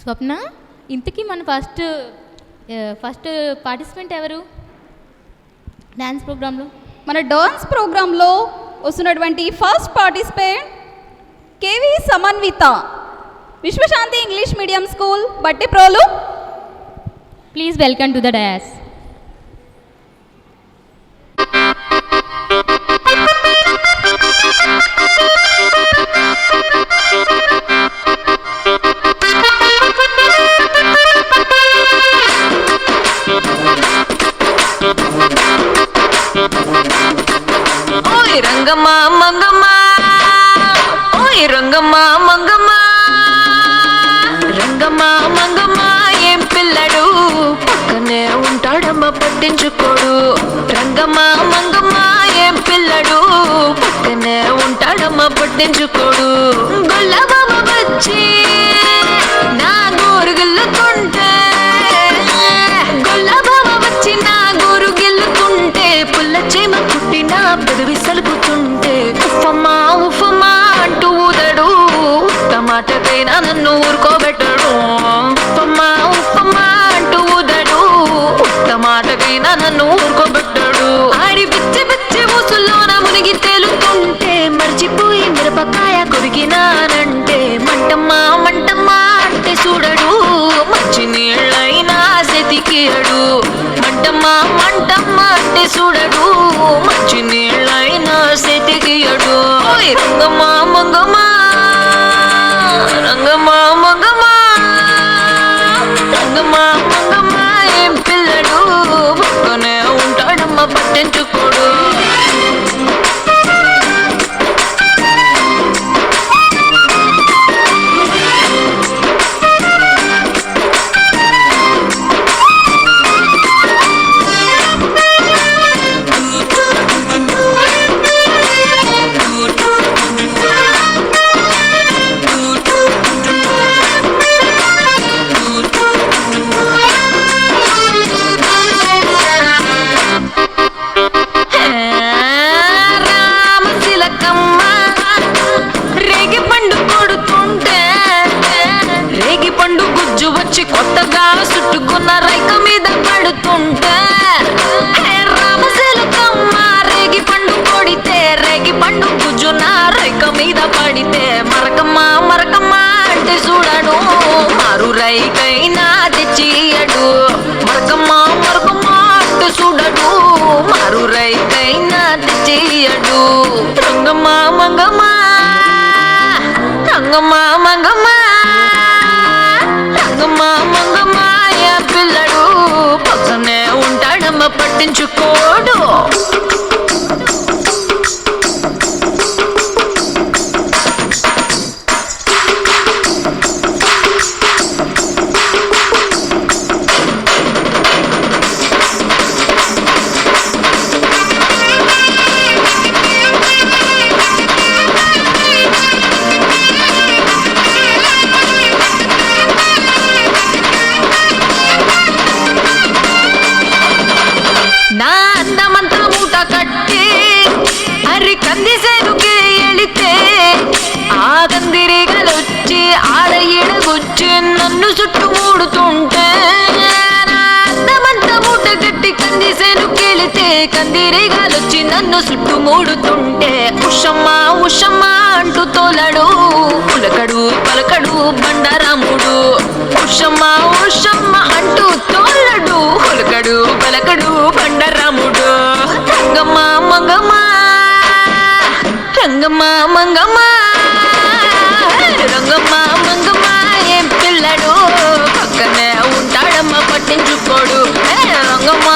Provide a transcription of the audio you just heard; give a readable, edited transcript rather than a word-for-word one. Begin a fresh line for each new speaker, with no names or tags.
స్వప్న, ఇంతకీ మన first participant ఎవరు డ్యాన్స్ ప్రోగ్రాంలో?
మన డాన్స్ ప్రోగ్రాంలో వస్తున్నటువంటి first participant KV Samanvitha, Vishwashanti English medium school, Bhattiprolu.
Please welcome to the dais.
ఓయ్ రంగమ్మ మంగమ్మ, ఓయ్ రంగమ్మ మంగమ్మ, రంగమ్మ మంగమ్మ ఏం పిల్లడు, పక్కనే ఉంటాడమ్మ పట్టించుకోడు. రంగమ్మ మంగమ్మ ఏం పిల్లడు, పక్కనే ఉంటాడమ్మ పట్టించుకోడు. గొల్లబాబ వచ్చి నా గోరు గిల్లుతుంటే, గొల్లబాబ వచ్చి నా గోరు గిల్లుతుంటే, పుల్ల చేమ కుట్టిన పెదవి సలుపుతుంటే, ఉఫమ్మా ఉఫమ్మా అంటూ ఊదడు, టమాటకైనా నన్ను ఊరుకోబెట్టడు. ఉఫమ్మా ఉఫమ్మా అంటూ ఊదడు, టమాటకైనా నన్ను ఊరుకోబెట్టడు. ఆడి పిచ్చి పిచ్చి ఊసుల్లోన మునిగి తేలుతుంటే, మర్చిపోయి మిరపకాయ కొరికినానంటే, మంటమ్మా మంటమ్మా అంటే చూడడు, మంచి నీళ్ళైనా సెతికియడు. మంటమ్మా మంటమ్మా అంటే చూడడు, మంచి నీళ్ళైనా సెతికియడు. ఓయ్ రంగమ్మ మంగమ్మ, రంగమ్మ మంగమ్మ, రంగమ్మ మంగమ్మ ఏం పిల్లడు, పక్కనే ఉంటాడమ్మ పట్టించుకోడు. కొత్తగా చుట్టుకున్న రైక మీద పడుతుంటే, రామశిలకమ్మ రేగి పండు కొడితే, రేగి పండు గుజ్జున రైక మీద పడితే, మరకమ్మ మరకమ్మ అంటే చూడడు, మారు రైకైనా తెచ్చియడు. మరకమ్మ మరకమ్మ అంటే చూడడు, మారు రైకైనా తెచ్చియడు. రంగమ్మ మంగమ్మ, రంగమ్మ మంగమ్మ, రంగమ్మ మంగమ్మ ఏ పిల్లడు, పక్కనే ఉంటాడమ్మ పట్టించుకోడు. నా అందమంతా మూట కట్టి అరి కందిసేనుకే ఎళితే, ఆ కందిరీగలొచ్చి ఆడ ఈడగొచ్చి నన్ను చుట్టుమూడుతుంటే, నా అందమంతా మూట కట్టి కందిసేనుకెళితే, కందిరీగలొచ్చి నన్ను చుట్టుమూడుతుంటే, ఉషమ్మ ఉషమ్మ అంటూ తోలడు, పులకడు పలకడు బండరాముడు. ఉషమ్మ ఉషమ్మ అంటూ తోలడు, పులకడు పలకడు బండరాముడు. రంగమ్మ మంగమ్మ, రంగమ్మ మంగమ్మ, రంగమ్మ మంగమ్మ ఏం పిల్లడు, పక్కనే ఉంటాడమ్మ పట్టించుకోడు. రంగమ్మ